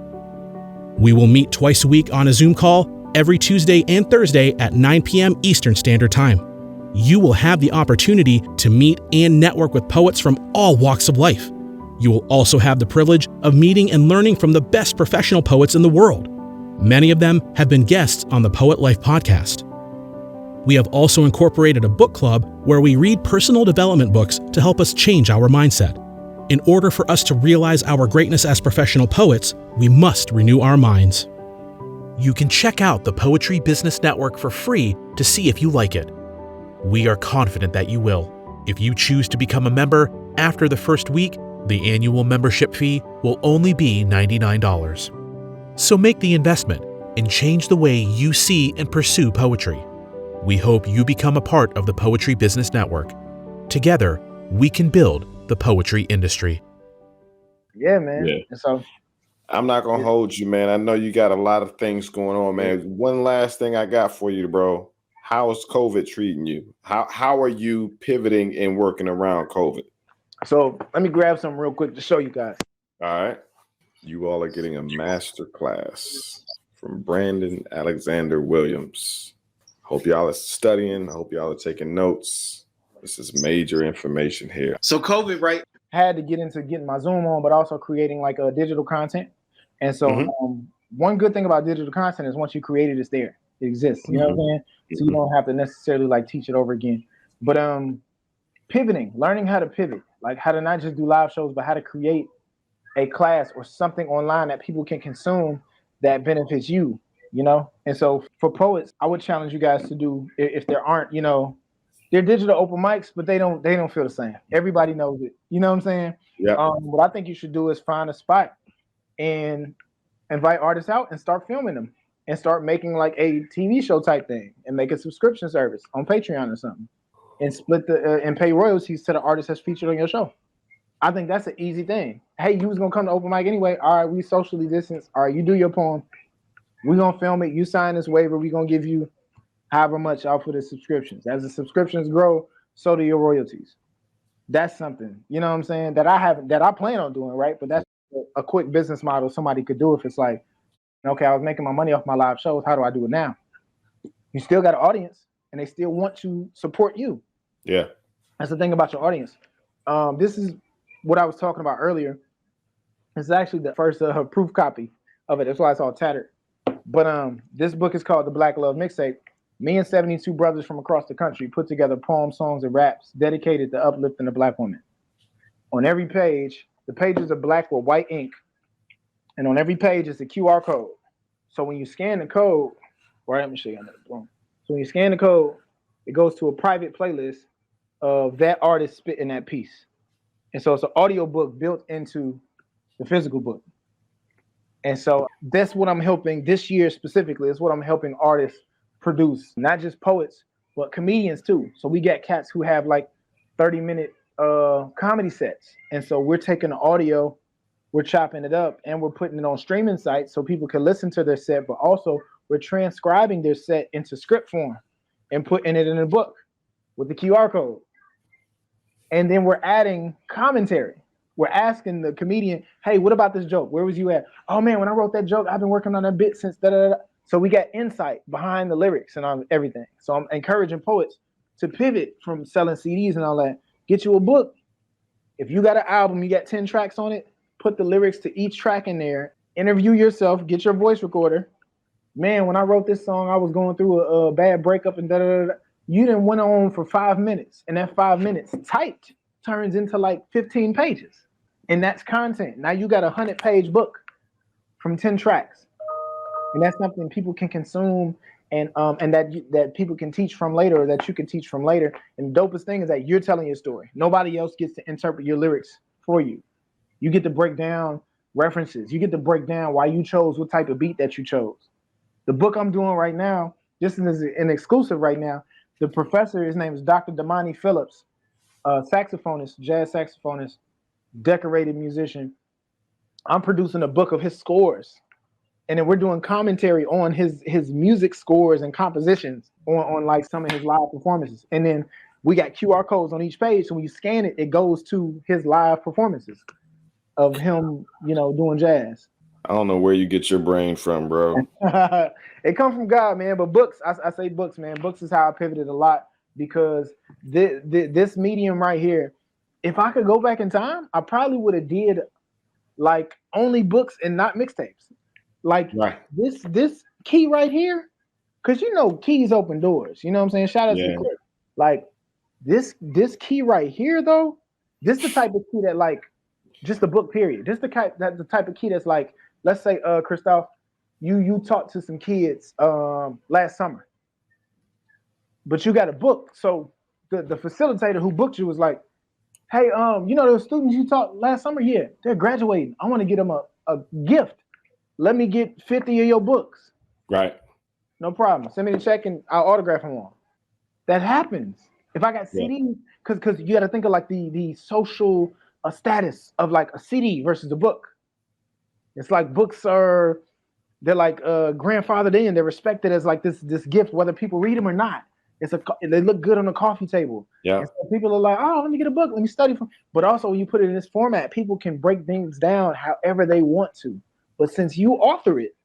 We will meet twice a week on a Zoom call every Tuesday and Thursday at 9 p.m. Eastern Standard Time. You will have the opportunity to meet and network with poets from all walks of life. You will also have the privilege of meeting and learning from the best professional poets in the world. Many of them have been guests on the Poet Life podcast. We have also incorporated a book club where we read personal development books to help us change our mindset. In order for us to realize our greatness as professional poets, we must renew our minds. You can check out the Poetry Business Network for free to see if you like it. We are confident that you will. If you choose to become a member after the first week, the annual membership fee will only be $99. So make the investment and change the way you see and pursue poetry. We hope you become a part of the Poetry Business Network. Together, we can build the poetry industry. Yeah, man. Yeah. And so I'm not gonna hold you, man. I know you got a lot of things going on, man. One last thing I got for you, bro. How is COVID treating you? How are you pivoting and working around COVID? So let me grab some real quick to show you guys. All right. You all are getting a master class from Brandon Alexander Williams. Hope y'all are studying. I hope y'all are taking notes. This is major information here. So COVID, right? Had to get into getting my Zoom on, but also creating like a digital content. And so one good thing about digital content is once you create it, it's there. It exists. You know what I'm saying? So you don't have to necessarily like teach it over again. But pivoting, learning how to pivot, like how to not just do live shows, but how to create a class or something online that people can consume that benefits you, you know? And so for poets, I would challenge you guys to do, if there aren't, you know, they're digital open mics, but they don't feel the same. Everybody knows it. You know what I'm saying? Yeah. What I think you should do is find a spot and invite artists out and start filming them and start making like a TV show type thing and make a subscription service on Patreon or something and split the and pay royalties to the artist that's featured on your show. I think that's an easy thing. Hey, you was gonna come to open mic anyway. All right, we socially distance. All right, you do your poem. We're gonna film it. You sign this waiver. We're gonna give you however much out for the subscriptions. As the subscriptions grow, so do your royalties. That's something, you know what I'm saying, that I plan on doing, right? But that's a quick business model somebody could do if it's like, okay, I was making my money off my live shows. How do I do it now? You still got an audience and they still want to support you. Yeah. That's the thing about your audience. This is what I was talking about earlier. It's actually the first proof copy of it. That's why it's all tattered. But this book is called The Black Love Mixtape. Me and 72 brothers from across the country put together poems, songs, and raps dedicated to uplifting the Black woman. On every page, the pages are black with white ink. And on every page is a QR code. So when you scan the code, right, let me show you another poem. So when you scan the code, it goes to a private playlist of that artist spitting that piece. And so it's an audio book built into the physical book. And so that's what I'm helping this year specifically. Is what I'm helping artists produce, not just poets, but comedians too. So we got cats who have like 30-minute comedy sets. And so we're taking the audio, we're chopping it up, and we're putting it on streaming sites so people can listen to their set, but also we're transcribing their set into script form and putting it in a book with the QR code. And then we're adding commentary. We're asking the comedian, hey, what about this joke? Where was you at? Oh man, when I wrote that joke, I've been working on that bit since da-da-da. So we got insight behind the lyrics and everything. So I'm encouraging poets to pivot from selling CDs and all that. Get you a book. If you got an album, you got 10 tracks on it, put the lyrics to each track in there, interview yourself, get your voice recorder. Man, when I wrote this song, I was going through a bad breakup and da-da-da-da. You done went on for 5 minutes, and that 5 minutes typed turns into like 15 pages. And that's content. Now you got a 100-page book from 10 tracks. And that's something people can consume and that people can teach from later, or that you can teach from later. And the dopest thing is that you're telling your story. Nobody else gets to interpret your lyrics for you. You get to break down references. You get to break down why you chose what type of beat that you chose. The book I'm doing right now, this is an exclusive right now. The professor, his name is Dr. Damani Phillips, saxophonist, jazz saxophonist, decorated musician. I'm producing a book of his scores. And then we're doing commentary on his music scores and compositions on like some of his live performances. And then we got QR codes on each page. So when you scan it, it goes to his live performances of him, doing jazz. I don't know where you get your brain from, bro. It comes from God, man. But books, I say books, man. Books is how I pivoted a lot, because this medium right here, if I could go back in time, I probably would have did like only books and not mixtapes. Like this key right here, because keys open doors. You know what I'm saying? Shout out to the clip. Like this key right here, though, this the type of key that like just the book period. This the type of key that's like, let's say, Christoph, you taught to some kids last summer, but you got a book. So the facilitator who booked you was like, hey, those students you taught last summer, yeah, they're graduating. I want to get them a gift. Let me get 50 of your books. Right. No problem. Send me the check and I'll autograph them all. That happens. If I got CDs, because you got to think of like the social status of like a CD versus a book. It's like books they're like grandfathered in. They're respected as like this gift, whether people read them or not. They look good on the coffee table. Yeah. And so people are like, oh, let me get a book. Let me study from. But also when you put it in this format, people can break things down however they want to. But since you author it,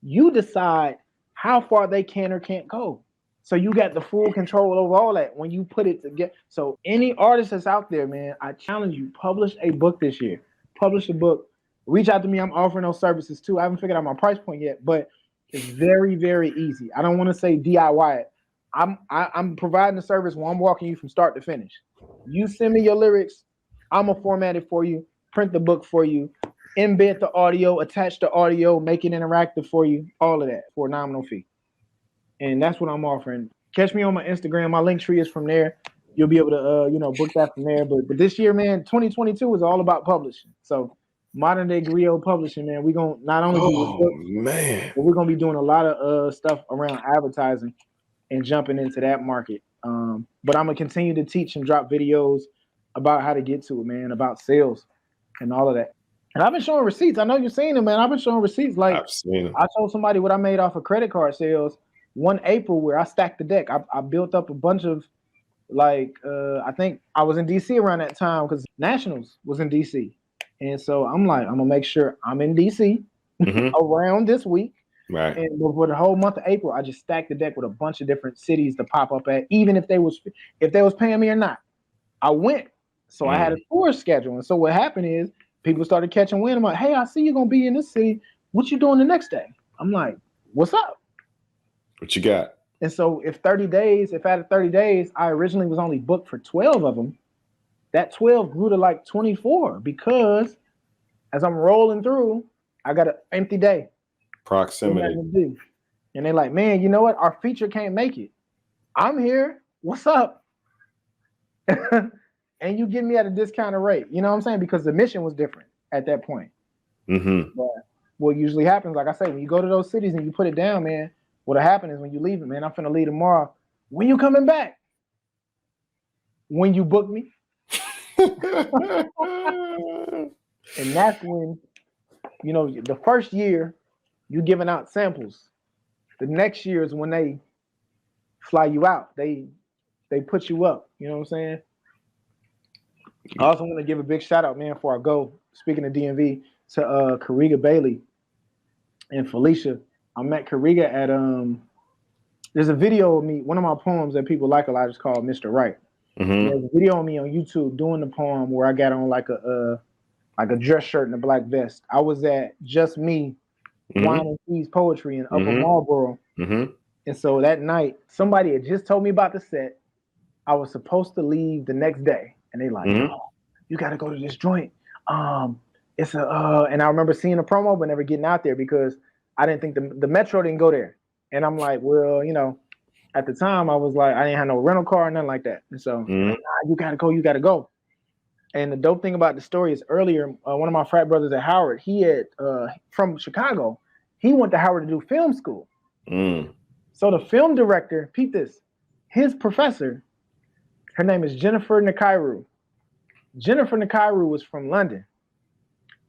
you decide how far they can or can't go. So you got the full control over all that when you put it together. So any artist that's out there, man, I challenge you, publish a book this year. Publish a book. Reach out to me. I'm offering those services too. I haven't figured out my price point yet, but it's very, very easy. I don't want to say DIY it. I'm providing a service where I'm walking you from start to finish. You send me your lyrics. I'm gonna format it for you, print the book for you, embed the audio, attach the audio, make it interactive for you, all of that for a nominal fee. And that's what I'm offering. Catch me on my Instagram. My link tree is from there. You'll be able to, book that from there. But this year, man, 2022 is all about publishing. So modern day griot publishing, man, we're going to not only do books, man, but we're going to be doing a lot of stuff around advertising and jumping into that market. But I'm going to continue to teach and drop videos about how to get to it, man, about sales and all of that. And I've been showing receipts. I know you're seeing them, man. I've been showing receipts. Like I've seen them. I told somebody what I made off of credit card sales one April where I stacked the deck. I built up a bunch of I think I was in DC around that time because Nationals was in DC. And so I'm like, I'm gonna make sure I'm in DC around this week. Right. And for the whole month of April, I just stacked the deck with a bunch of different cities to pop up at, even if they was paying me or not. I went. So I had a tour schedule. And so what happened is people started catching wind. I'm like, hey, I see you're gonna be in this city. What you doing the next day? I'm like, what's up? What you got? And so if out of 30 days, I originally was only booked for 12 of them, that 12 grew to like 24 because as I'm rolling through, I got an empty day. Proximity. And they're like, man, you know what? Our feature can't make it. I'm here. What's up? And you get me at a discounted rate. You know what I'm saying? Because the mission was different at that point. But what usually happens, like I say, when you go to those cities and you put it down, man, what'll happen is when you leave it, man, I'm finna leave tomorrow. When you coming back? When you book me. And that's when, the first year you giving out samples. The next year is when they fly you out. They put you up. You know what I'm saying? I also want to give a big shout out, man, before I go, speaking of DMV, to Kariga Bailey and Felicia. I met Kariga at there's a video of me, one of my poems that people like a lot is called Mr. Right. There's a video of me on YouTube doing the poem where I got on like a dress shirt and a black vest. I was at Just Me Wine and Cheese Poetry in Upper Marlboro. And so that night, somebody had just told me about the set. I was supposed to leave the next day. And they like, oh, you got to go to this joint. It's and I remember seeing the promo, but never getting out there because I didn't think the Metro didn't go there. And I'm like, well, you know, at the time I was like, I didn't have no rental car or nothing like that. And so like, nah, you got to go. And the dope thing about the story is earlier, one of my frat brothers at Howard, he had, from Chicago, he went to Howard to do film school. So the film director, peep this, his professor, her name is Jennifer Nakairu. Jennifer Nakairu was from London.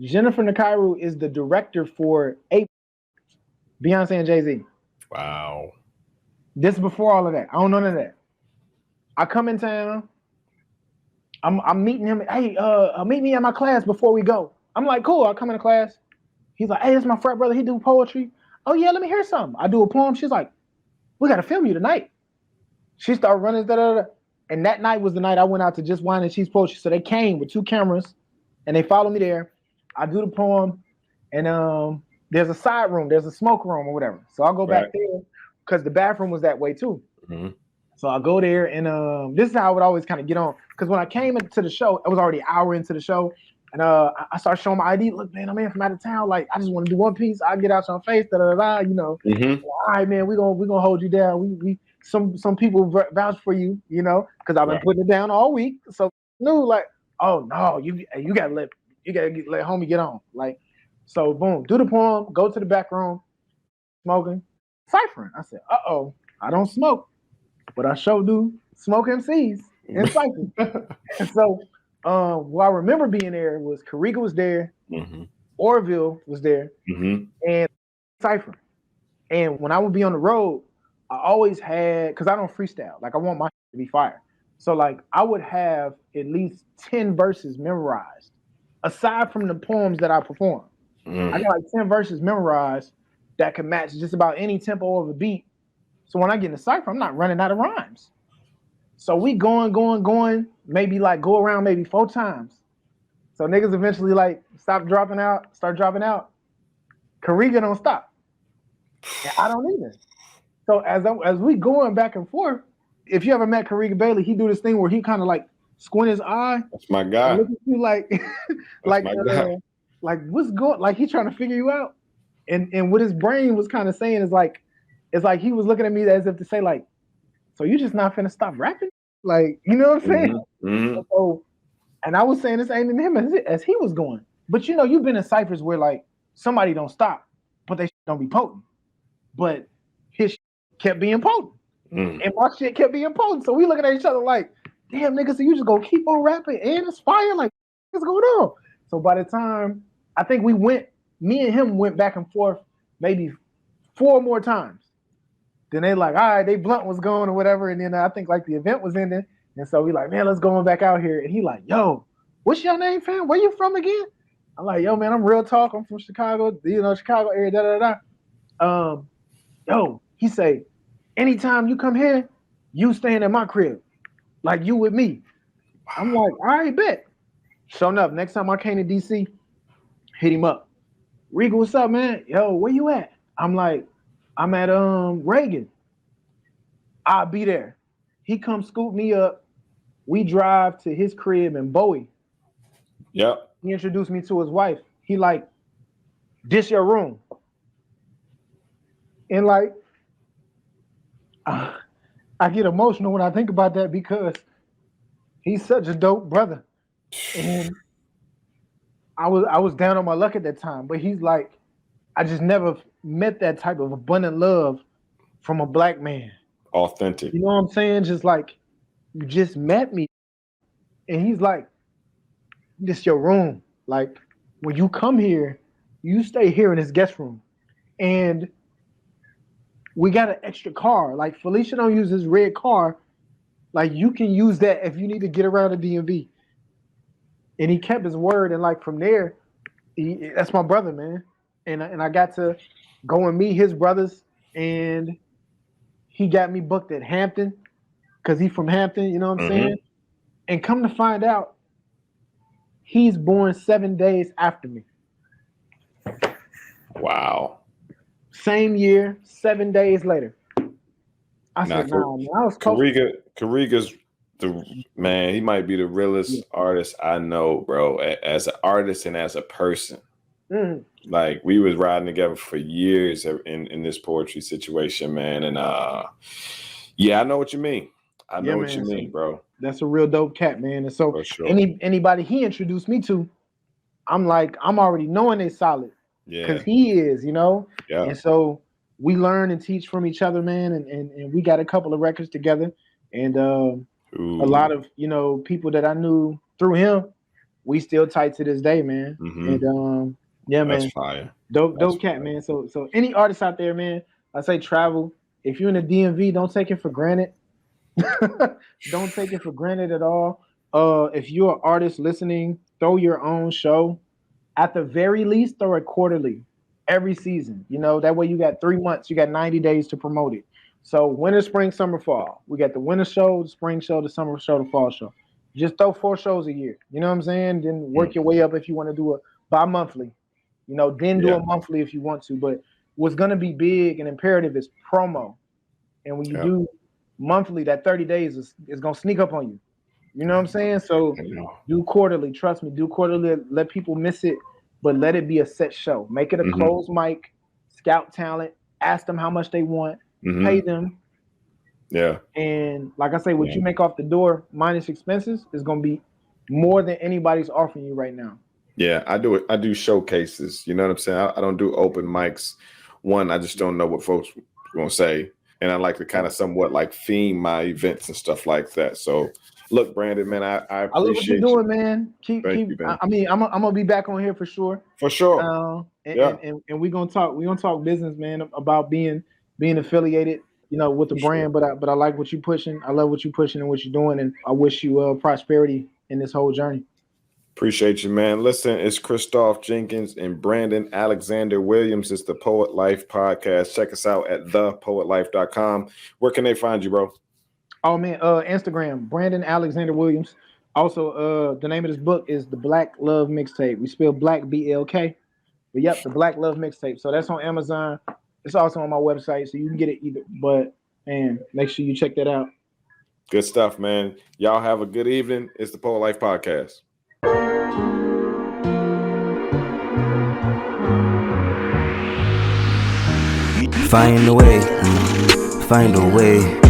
Jennifer Nakairu is the director for Beyonce and Jay-Z. Wow. This is before all of that. I don't know none of that. I come in town. I'm meeting him. Hey, meet me at my class before we go. I'm like, cool. I come into class. He's like, hey, this is my frat brother. He do poetry. Oh yeah, let me hear something. I do a poem. She's like, we got to film you tonight. She started running, and that night was the night I went out to Just Wine and Cheese Poetry. So they came with 2 cameras, and they followed me there. I do the poem, and there's a side room, there's a smoke room or whatever. So I'll go back there because the bathroom was that way too. So I'll go there, and this is how I would always kind of get on. Because when I came into the show, it was already an hour into the show, and I started showing my ID. Look, man, I'm in from out of town. Like, I just want to do one piece. I'll get out your face, you know. Like, all right, man, we're gonna hold you down. We some people vouch for you, you know, because I've been putting it down all week. So knew like, oh no, you gotta let homie get on. Like, so boom, do the poem, go to the back room, smoking, ciphering. I said, uh-oh, I don't smoke, but I sure do smoke MCs and ciphering. And so what I remember being there was Kariga was there, Orville was there, and ciphering. And when I would be on the road, I always had, because I don't freestyle, like I want my to be fire. So like I would have at least 10 verses memorized, aside from the poems that I perform. I got like 10 verses memorized that could match just about any tempo of a beat. So when I get in the cipher, I'm not running out of rhymes. So we going, maybe like go around maybe 4 times. So niggas eventually like start dropping out. Kariga don't stop. And I don't either. So as we going back and forth, if you ever met Kariga Bailey, he do this thing where he kind of like squint his eye. That's my guy. Look at you like, like what's going? Like he trying to figure you out. And what his brain was kind of saying is like, it's like he was looking at me as if to say like, so you just not finna stop rapping? Like, you know what I'm saying? So, and I was saying the same to him as he was going. But you know, you've been in ciphers where like somebody don't stop, but they don't be potent. But his kept being potent. And my shit kept being potent. So we looking at each other like, damn nigga, so you just gonna keep on rapping and it's fire? Like, what's going on? So by the time I think me and him went back and forth maybe 4 more times. Then they like, all right, they blunt was going or whatever. And then I think like the event was ending. And so we like, man, let's go on back out here. And he like, yo, what's your name, fam? Where you from again? I'm like, yo, man, I'm real talk. I'm from Chicago, Chicago area, Yo, he say, anytime you come here, you staying at my crib. Like you with me. I'm like, all right, bet. Sure enough, next time I came to DC, hit him up. Riga, what's up, man? Yo, where you at? I'm like, I'm at Reagan. I'll be there. He come scoop me up. We drive to his crib in Bowie. Yep. He introduced me to his wife. He like, this your room. And like, I get emotional when I think about that because he's such a dope brother. And I was down on my luck at that time, but he's like, I just never met that type of abundant love from a black man. Authentic. You know what I'm saying? Just like, you just met me. And he's like, this your room. Like, when you come here, you stay here in his guest room. And we got an extra car. Like, Felicia don't use his red car. Like, you can use that if you need to get around the DMV. And he kept his word. And like, from there, that's my brother, man. And I got to go and meet his brothers, and he got me booked at Hampton because he's from Hampton, you know what I'm saying? And come to find out, he's born 7 days after me. Wow. Same year, 7 days later. I said, nah, man, I was close. Kariga's the man. He might be the realest artist I know, bro. As an artist and as a person. Like, we was riding together for years in this poetry situation, man. And yeah, I know what you mean. I know what you mean, bro. That's a real dope cat, man. And so anybody he introduced me to, I'm like, I'm already knowing they solid. Because he is, you know? Yeah. And so we learn and teach from each other, man. And we got a couple of records together. And a lot of, you know, people that I knew through him, we still tight to this day, man. And yeah, man. That's fire. Dope cat, man. So any artists out there, man, I say travel. If you're in the DMV, don't take it for granted. Don't take it for granted at all. If you're an artist listening, throw your own show. At the very least, throw it quarterly, every season. You know, that way you got 3 months, you got 90 days to promote it. So winter, spring, summer, fall. We got the winter show, the spring show, the summer show, the fall show. Just throw 4 shows a year. You know what I'm saying? Then work your way up if you want to do a bi-monthly. You know, then do a monthly if you want to. But what's going to be big and imperative is promo. And when you do monthly, that 30 days is going to sneak up on you. You know what I'm saying? So do quarterly. Trust me, do quarterly. Let people miss it, but let it be a set show. Make it a closed mic, scout talent, ask them how much they want, pay them. Yeah. And like I say, what you make off the door minus expenses is going to be more than anybody's offering you right now. Yeah, I do it. I do showcases. You know what I'm saying? I don't do open mics. One, I just don't know what folks are going to say. And I like to kind of somewhat like theme my events and stuff like that. So look, Brandon, man, I appreciate I love what you're doing, man. Keep. You, man. I mean, I'm gonna be back on here for sure. For sure. And we're gonna talk. We're gonna talk business, man, about being affiliated, you know, with the brand. Sure. But I like what you're pushing. I love what you're pushing and what you're doing, and I wish you prosperity in this whole journey. Appreciate you, man. Listen, it's Christoph Jenkins and Brandon Alexander Williams. It's the Poet Life Podcast. Check us out at thepoetlife.com. Where can they find you, bro? Oh, man, Instagram, Brandon Alexander Williams. Also, the name of this book is The Black Love Mixtape. We spell Black B-L-K. But, yep, The Black Love Mixtape. So that's on Amazon. It's also on my website, so you can get it either. But, man, make sure you check that out. Good stuff, man. Y'all have a good evening. It's the Poet Life Podcast. Find a way, find a way.